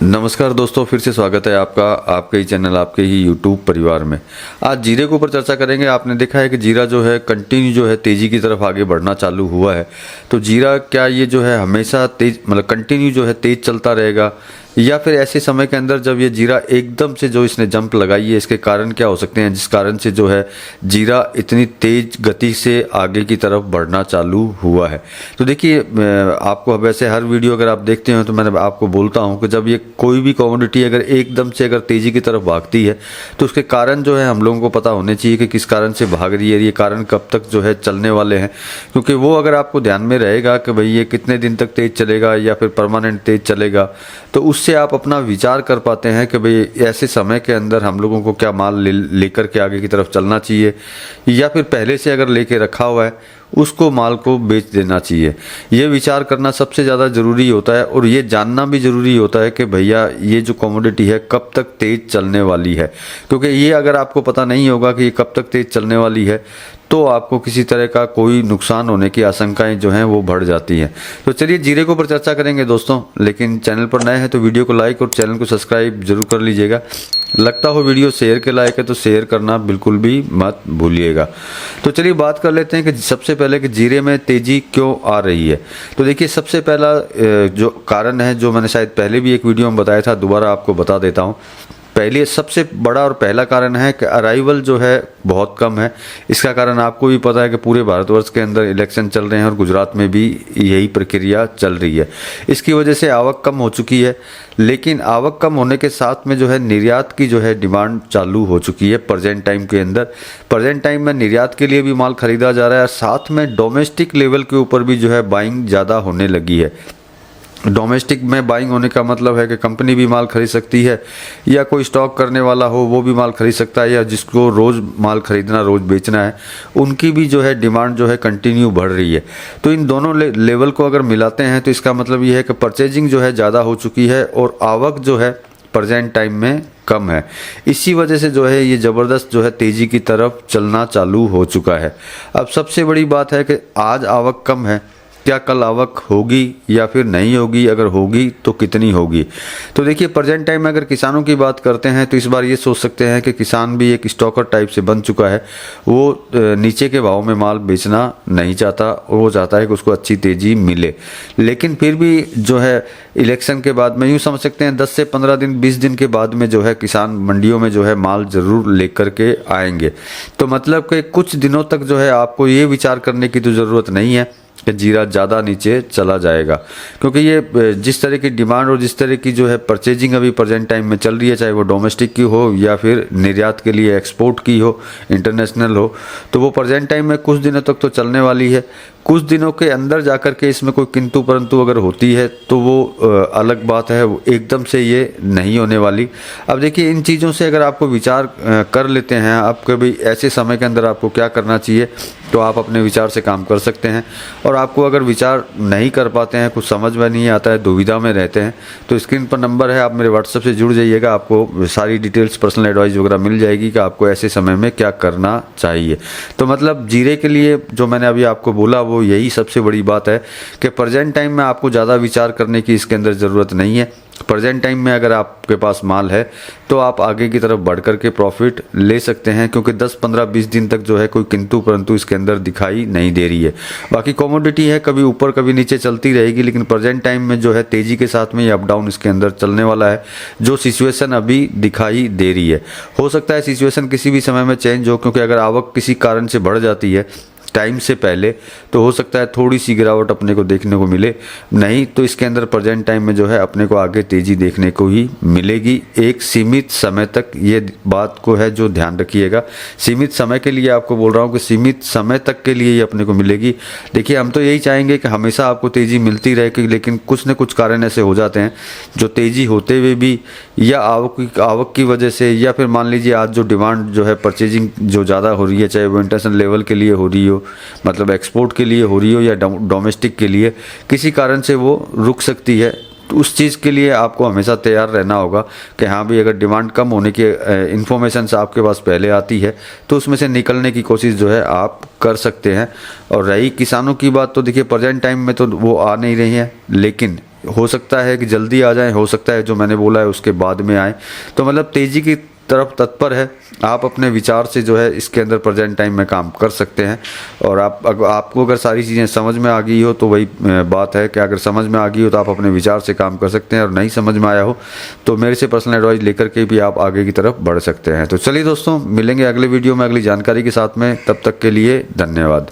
नमस्कार दोस्तों, फिर से स्वागत है आपका आपके ही चैनल आपके ही यूट्यूब परिवार में। आज जीरे के ऊपर चर्चा करेंगे। आपने देखा है कि जीरा जो है कंटिन्यू जो है तेज़ी की तरफ आगे बढ़ना चालू हुआ है। तो जीरा क्या ये जो है हमेशा तेज मतलब कंटिन्यू जो है तेज चलता रहेगा, या फिर ऐसे समय के अंदर जब ये जीरा एकदम से जो इसने जंप लगाई है, इसके कारण क्या हो सकते हैं जिस कारण से जो है जीरा इतनी तेज गति से आगे की तरफ बढ़ना चालू हुआ है। तो देखिए, आपको वैसे हर वीडियो अगर आप देखते हो तो मैंने आपको बोलता हूं कि जब ये कोई भी कमोडिटी अगर एकदम से अगर तेजी की तरफ भागती है तो उसके कारण जो है हम लोगों को पता होने चाहिए कि किस कारण से भाग रही है, ये कारण कब तक जो है चलने वाले हैं। क्योंकि वो अगर आपको ध्यान में रहेगा कि भाई ये कितने दिन तक तेज चलेगा या फिर परमानेंट तेज चलेगा, तो उससे आप अपना विचार कर पाते हैं कि भाई ऐसे समय के अंदर हम लोगों को क्या माल लेकर के आगे की तरफ चलना चाहिए, या फिर पहले से अगर लेके रखा हुआ है उसको माल को बेच देना चाहिए। ये विचार करना सबसे ज़्यादा ज़रूरी होता है, और ये जानना भी ज़रूरी होता है कि भैया ये जो कमोडिटी है कब तक तेज़ चलने वाली है। क्योंकि ये अगर आपको पता नहीं होगा कि ये कब तक तेज़ चलने वाली है तो आपको किसी तरह का कोई नुकसान होने की आशंकाएं जो हैं वो बढ़ जाती हैं। तो चलिए जीरे के ऊपर चर्चा करेंगे दोस्तों, लेकिन चैनल पर नए हैं तो वीडियो को लाइक और चैनल को सब्सक्राइब जरूर कर लीजिएगा। लगता हो वीडियो शेयर के लायक है तो शेयर करना बिल्कुल भी मत भूलिएगा। तो चलिए बात कर लेते हैं कि सबसे पहले कि जीरे में तेज़ी क्यों आ रही है। तो देखिए, सबसे पहला जो कारण है, जो मैंने शायद पहले भी एक वीडियो में बताया था, दोबारा आपको बता देता हूँ। पहले सबसे बड़ा और पहला कारण है कि अराइवल जो है बहुत कम है। इसका कारण आपको भी पता है कि पूरे भारतवर्ष के अंदर इलेक्शन चल रहे हैं और गुजरात में भी यही प्रक्रिया चल रही है। इसकी वजह से आवक कम हो चुकी है, लेकिन आवक कम होने के साथ में जो है निर्यात की जो है डिमांड चालू हो चुकी है प्रेजेंट टाइम के अंदर। प्रेजेंट टाइम में निर्यात के लिए भी माल खरीदा जा रहा है, साथ में डोमेस्टिक लेवल के ऊपर भी जो है बाइंग ज़्यादा होने लगी है। डोमेस्टिक में बाइंग होने का मतलब है कि कंपनी भी माल खरीद सकती है, या कोई स्टॉक करने वाला हो वो भी माल खरीद सकता है, या जिसको रोज़ माल खरीदना रोज़ बेचना है उनकी भी जो है डिमांड जो है कंटिन्यू बढ़ रही है। तो इन दोनों लेवल को अगर मिलाते हैं तो इसका मतलब ये है कि परचेजिंग जो है ज़्यादा हो चुकी है और आवक जो है प्रेजेंट टाइम में कम है। इसी वजह से जो है ये ज़बरदस्त जो है तेज़ी की तरफ चलना चालू हो चुका है। अब सबसे बड़ी बात है कि आज आवक कम है, क्या कल आवक होगी या फिर नहीं होगी, अगर होगी तो कितनी होगी। तो देखिए, प्रेजेंट टाइम में अगर किसानों की बात करते हैं तो इस बार ये सोच सकते हैं कि किसान भी एक स्टॉकर टाइप से बन चुका है। वो नीचे के भाव में माल बेचना नहीं चाहता, वो चाहता है कि उसको अच्छी तेज़ी मिले। लेकिन फिर भी जो है इलेक्शन के बाद में यूँ समझ सकते हैं 10 से 15 दिन 20 दिन के बाद में जो है किसान मंडियों में जो है माल ज़रूर लेकर के आएंगे। तो मतलब कि कुछ दिनों तक जो है आपको ये विचार करने की तो ज़रूरत नहीं है कि जीरा ज़्यादा नीचे चला जाएगा, क्योंकि ये जिस तरह की डिमांड और जिस तरह की जो है परचेजिंग अभी प्रेजेंट टाइम में चल रही है, चाहे वो डोमेस्टिक की हो या फिर निर्यात के लिए एक्सपोर्ट की हो, इंटरनेशनल हो, तो वो प्रेजेंट टाइम में कुछ दिनों तक तो चलने वाली है। कुछ दिनों के अंदर जाकर के इसमें कोई किंतु परंतु अगर होती है तो वो अलग बात है, वो एकदम से ये नहीं होने वाली। अब देखिए, इन चीज़ों से अगर आपको विचार कर लेते हैं आप कि भाई ऐसे समय के अंदर आपको क्या करना चाहिए, तो आप अपने विचार से काम कर सकते हैं। और आपको अगर विचार नहीं कर पाते हैं, कुछ समझ में नहीं आता है, दुविधा में रहते हैं, तो स्क्रीन पर नंबर है, आप मेरे व्हाट्सएप से जुड़ जाइएगा। आपको सारी डिटेल्स, पर्सनल एडवाइस वगैरह मिल जाएगी कि आपको ऐसे समय में क्या करना चाहिए। तो मतलब जीरे के लिए जो मैंने अभी आपको बोला वो यही सबसे बड़ी बात है कि प्रेजेंट टाइम में आपको ज़्यादा विचार करने की इसके अंदर ज़रूरत नहीं है। प्रेजेंट टाइम में अगर आपके पास माल है तो आप आगे की तरफ बढ़ कर के प्रॉफिट ले सकते हैं, क्योंकि 10, 15, 20 दिन तक जो है कोई किंतु परंतु इसके अंदर दिखाई नहीं दे रही है। बाकी कमोडिटी है, कभी ऊपर कभी नीचे चलती रहेगी, लेकिन प्रेजेंट टाइम में जो है तेज़ी के साथ में ये अप डाउन इसके अंदर चलने वाला है। जो सिचुएशन अभी दिखाई दे रही है, हो सकता है सिचुएशन किसी भी समय में चेंज हो, क्योंकि अगर आवक किसी कारण से बढ़ जाती है टाइम से पहले तो हो सकता है थोड़ी सी गिरावट अपने को देखने को मिले, नहीं तो इसके अंदर प्रेजेंट टाइम में जो है अपने को आगे तेज़ी देखने को ही मिलेगी। एक सीमित समय तक, ये बात को है जो ध्यान रखिएगा, सीमित समय के लिए आपको बोल रहा हूँ कि सीमित समय तक के लिए ये अपने को मिलेगी। देखिए, हम तो यही चाहेंगे कि हमेशा आपको तेज़ी मिलती रहे, लेकिन कुछ न कुछ कारण ऐसे हो जाते हैं जो तेज़ी होते हुए भी या आवक की वजह से, या फिर मान लीजिए आज जो डिमांड जो है परचेजिंग जो ज़्यादा हो रही है, चाहे वो इंटरनेशनल लेवल के लिए हो रही हो, मतलब एक्सपोर्ट के लिए हो रही हो या डोमेस्टिक के लिए, किसी कारण से वो रुक सकती है। तो उस चीज़ के लिए आपको हमेशा तैयार रहना होगा कि हाँ भी, अगर डिमांड कम होने की इन्फॉर्मेशन आपके पास पहले आती है तो उसमें से निकलने की कोशिश जो है आप कर सकते हैं। और रही किसानों की बात, तो देखिए प्रेजेंट टाइम में तो वो आ नहीं रही है, लेकिन हो सकता है कि जल्दी आ जाए, हो सकता है जो मैंने बोला है उसके बाद में आए। तो मतलब तेज़ी की तरफ तत्पर है। आप अपने विचार से जो है इसके अंदर प्रेजेंट टाइम में काम कर सकते हैं। और आपको अगर सारी चीज़ें समझ में आ गई हो तो वही बात है कि अगर समझ में आ गई हो तो आप अपने विचार से काम कर सकते हैं, और नहीं समझ में आया हो तो मेरे से पर्सनल एडवाइस लेकर के भी आप आगे की तरफ बढ़ सकते हैं। तो चलिए दोस्तों, मिलेंगे अगले वीडियो में अगली जानकारी के साथ में। तब तक के लिए धन्यवाद।